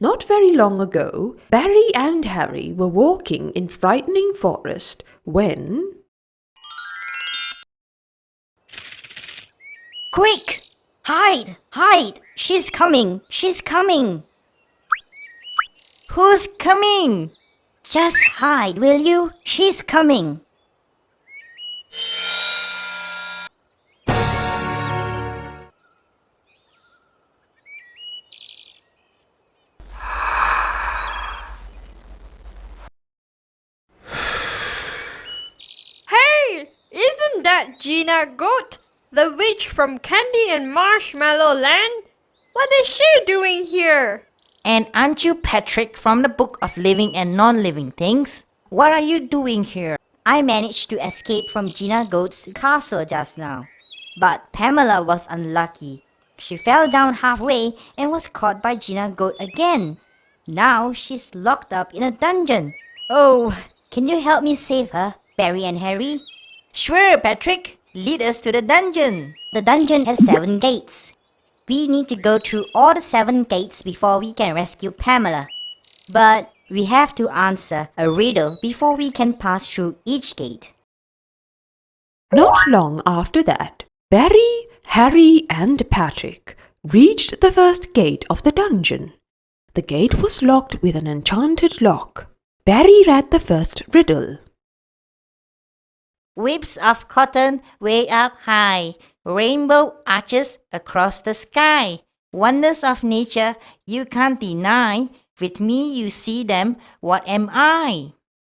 Not very long ago, Barry and Harry were walking in frightening forest when... Quick! Hide! Hide! She's coming! She's coming! Who's coming? Just hide, will you? She's coming! Hey! Isn't that Gina Goat, the witch from Candy and Marshmallow Land? What is she doing here? And aren't you Patrick from the Book of Living and Non-Living Things? What are you doing here? I managed to escape from Gina Goat's castle just now. But Pamela was unlucky. She fell down halfway and was caught by Gina Goat again. Now she's locked up in a dungeon. Oh, can you help me save her, Barry and Harry? Sure, Patrick. Lead us to the dungeon. The dungeon has 7 gates. We need to go through all the 7 gates before we can rescue Pamela. But we have to answer a riddle before we can pass through each gate. Not long after that, Barry, Harry and Patrick reached the first gate of the dungeon. The gate was locked with an enchanted lock. Barry read the first riddle. Whips of cotton way up high, rainbow arches across the sky. Wonders of nature you can't deny. With me you see them, what am I?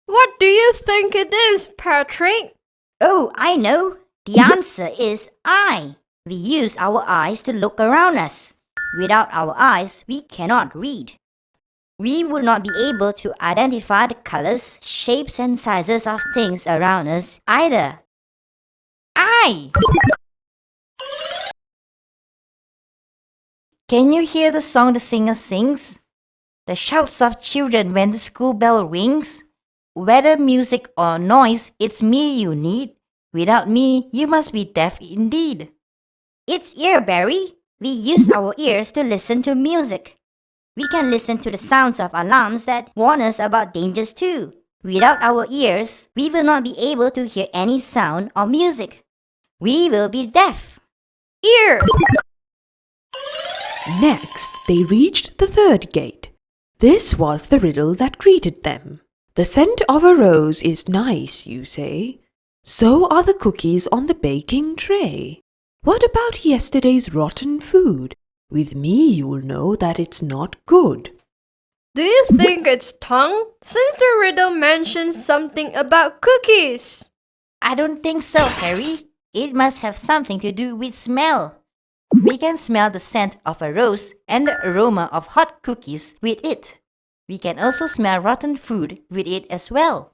What do you think it is, Patrick? Oh, I know. The answer is eye. We use our eyes to look around us. Without our eyes, we cannot read. We would not be able to identify the colors, shapes and sizes of things around us either. Eye! Can you hear the song the singer sings? The shouts of children when the school bell rings? Whether music or noise, it's me you need. Without me, you must be deaf indeed. It's ear, Barry. We use our ears to listen to music. We can listen to the sounds of alarms that warn us about dangers too. Without our ears, we will not be able to hear any sound or music. We will be deaf. Ear! Next, they reached the third gate. This was the riddle that greeted them. The scent of a rose is nice, you say. So are the cookies on the baking tray. What about yesterday's rotten food? With me, you'll know that it's not good. Do you think it's tongue? Since the riddle mentions something about cookies. I don't think so, Harry. It must have something to do with smell. We can smell the scent of a rose and the aroma of hot cookies with it. We can also smell rotten food with it as well.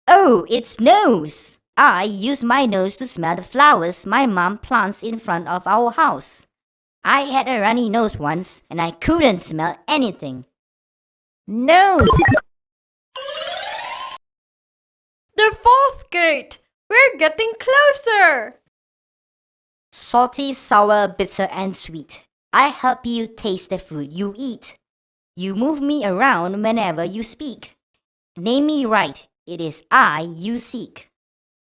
Oh, it's nose. I use my nose to smell the flowers my mom plants in front of our house. I had a runny nose once and I couldn't smell anything. Nose! The fourth gate. We're getting closer. Salty, sour, bitter, and sweet. I help you taste the food you eat. You move me around whenever you speak. Name me right. It is I you seek.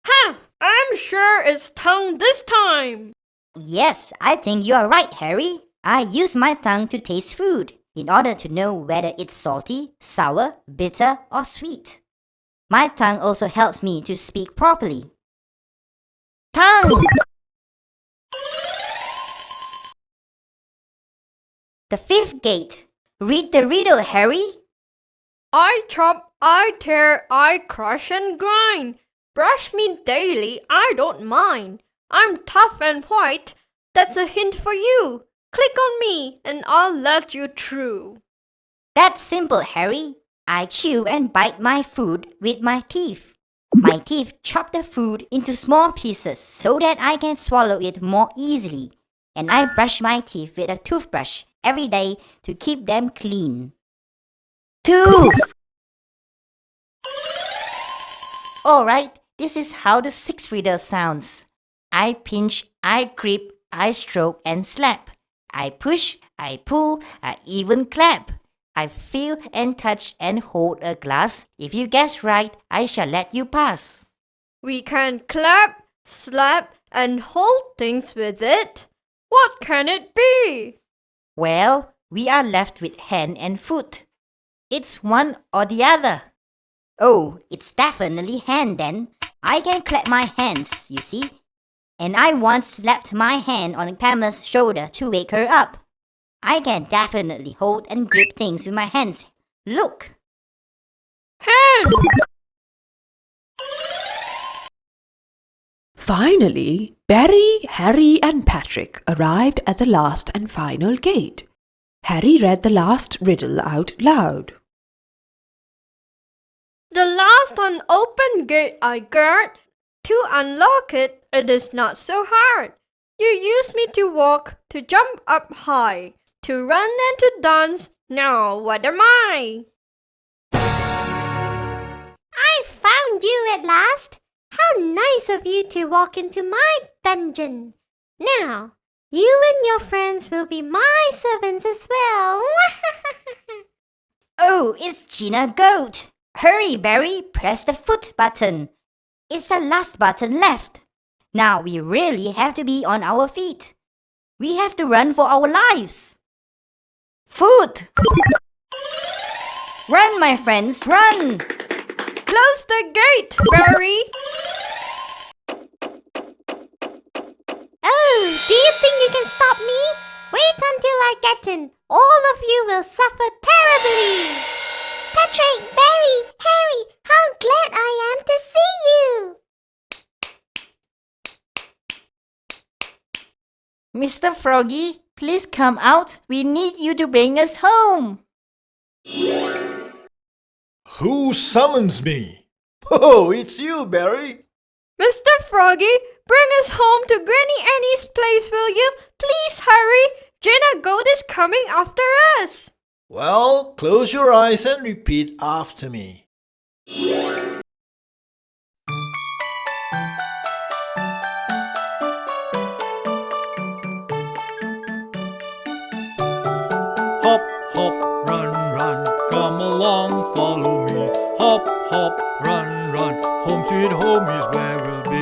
Ha! I'm sure it's tongue this time. Yes, I think you are right, Harry. I use my tongue to taste food in order to know whether it's salty, sour, bitter, or sweet. My tongue also helps me to speak properly. Tongue! The fifth gate. Read the riddle, Harry. I chop, I tear, I crush and grind. Brush me daily, I don't mind. I'm tough and white, that's a hint for you. Click on me and I'll let you through. That's simple, Harry. I chew and bite my food with my teeth. My teeth chop the food into small pieces so that I can swallow it more easily. And I brush my teeth with a toothbrush every day to keep them clean. Tooth! Alright, this is how the sixth riddle sounds. I pinch, I grip, I stroke and slap. I push, I pull, I even clap. I feel and touch and hold a glass. If you guess right, I shall let you pass. We can clap, slap, and hold things with it. What can it be? Well, we are left with hand and foot. It's one or the other. Oh, it's definitely hand then. I can clap my hands, you see. And I once slapped my hand on Pamela's shoulder to wake her up. I can definitely hold and grip things with my hands. Look. Hand! Finally, Barry, Harry, and Patrick arrived at the last and final gate. Harry read the last riddle out loud. The last unopened gate I guard. To unlock it, it is not so hard. You use me to walk, to jump up high, to run and to dance. Now what am I? I found you at last. How nice of you to walk into my dungeon. Now, you and your friends will be my servants as well. Oh, it's Gina Goat. Hurry, Barry, press the foot button. It's the last button left. Now we really have to be on our feet. We have to run for our lives. Foot! Run, my friends, run! Close the gate, Barry! Oh, do you think you can stop me? Wait until I get in. All of you will suffer terribly. Patrick, Barry, Harry, how glad I am to see you! Mr. Froggy, please come out. We need you to bring us home. Who summons me? Oh, it's you, Barry. Mr. Froggy, bring us home to Granny Annie's place, will you? Please hurry! Gina Goat is coming after us! Well, close your eyes and repeat after me. Hop, hop, run, run, come along, follow me. Hop, hop, run, run, home sweet home is where we'll be.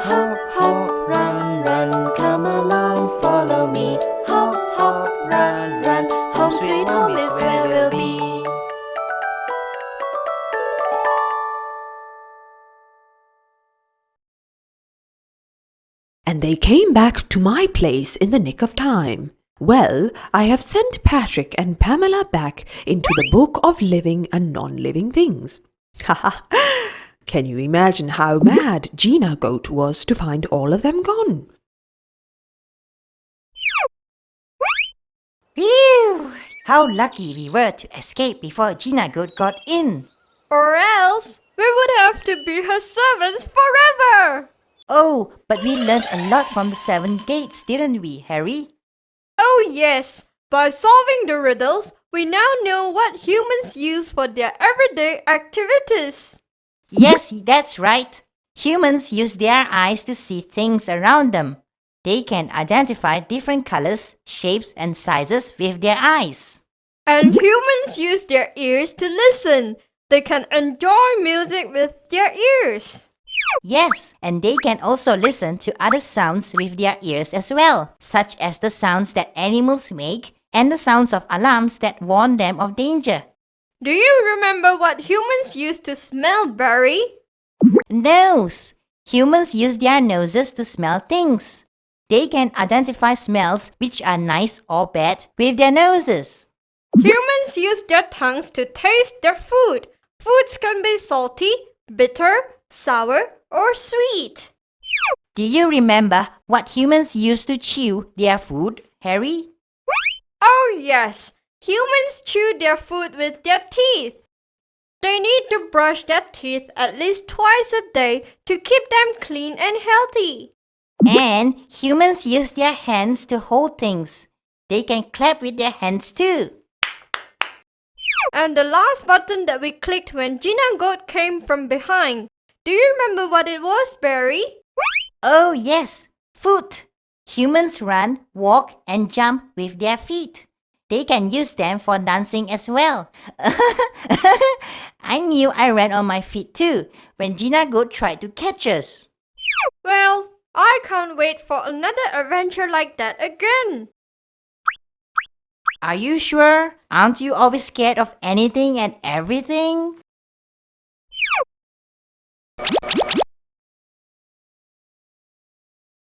Hop, hop, run, run, come along, follow me. Hop, hop, run, run, home sweet home is where we'll be. And they came back to my place in the nick of time. Well, I have sent Patrick and Pamela back into the book of living and non-living things. Haha! Can you imagine how mad Gina Goat was to find all of them gone? Phew! How lucky we were to escape before Gina Goat got in. Or else, we would have to be her servants forever! Oh, but we learned a lot from the 7 gates, didn't we, Harry? Oh yes, by solving the riddles, we now know what humans use for their everyday activities. Yes, that's right. Humans use their eyes to see things around them. They can identify different colors, shapes, and sizes with their eyes. And humans use their ears to listen. They can enjoy music with their ears. Yes, and they can also listen to other sounds with their ears as well, such as the sounds that animals make and the sounds of alarms that warn them of danger. Do you remember what humans use to smell, Barry? Nose. Humans use their noses to smell things. They can identify smells which are nice or bad with their noses. Humans use their tongues to taste their food. Foods can be salty, bitter, sour, or sweet. Do you remember what humans use to chew their food, Harry? Oh yes, humans chew their food with their teeth. They need to brush their teeth at least twice a day to keep them clean and healthy. And humans use their hands to hold things. They can clap with their hands too. And the last button that we clicked when Gina Goat came from behind. Do you remember what it was, Barry? Oh, yes, foot. Humans run, walk, and jump with their feet. They can use them for dancing as well. I knew I ran on my feet too when Gina Goat tried to catch us. Well, I can't wait for another adventure like that again. Are you sure? Aren't you always scared of anything and everything?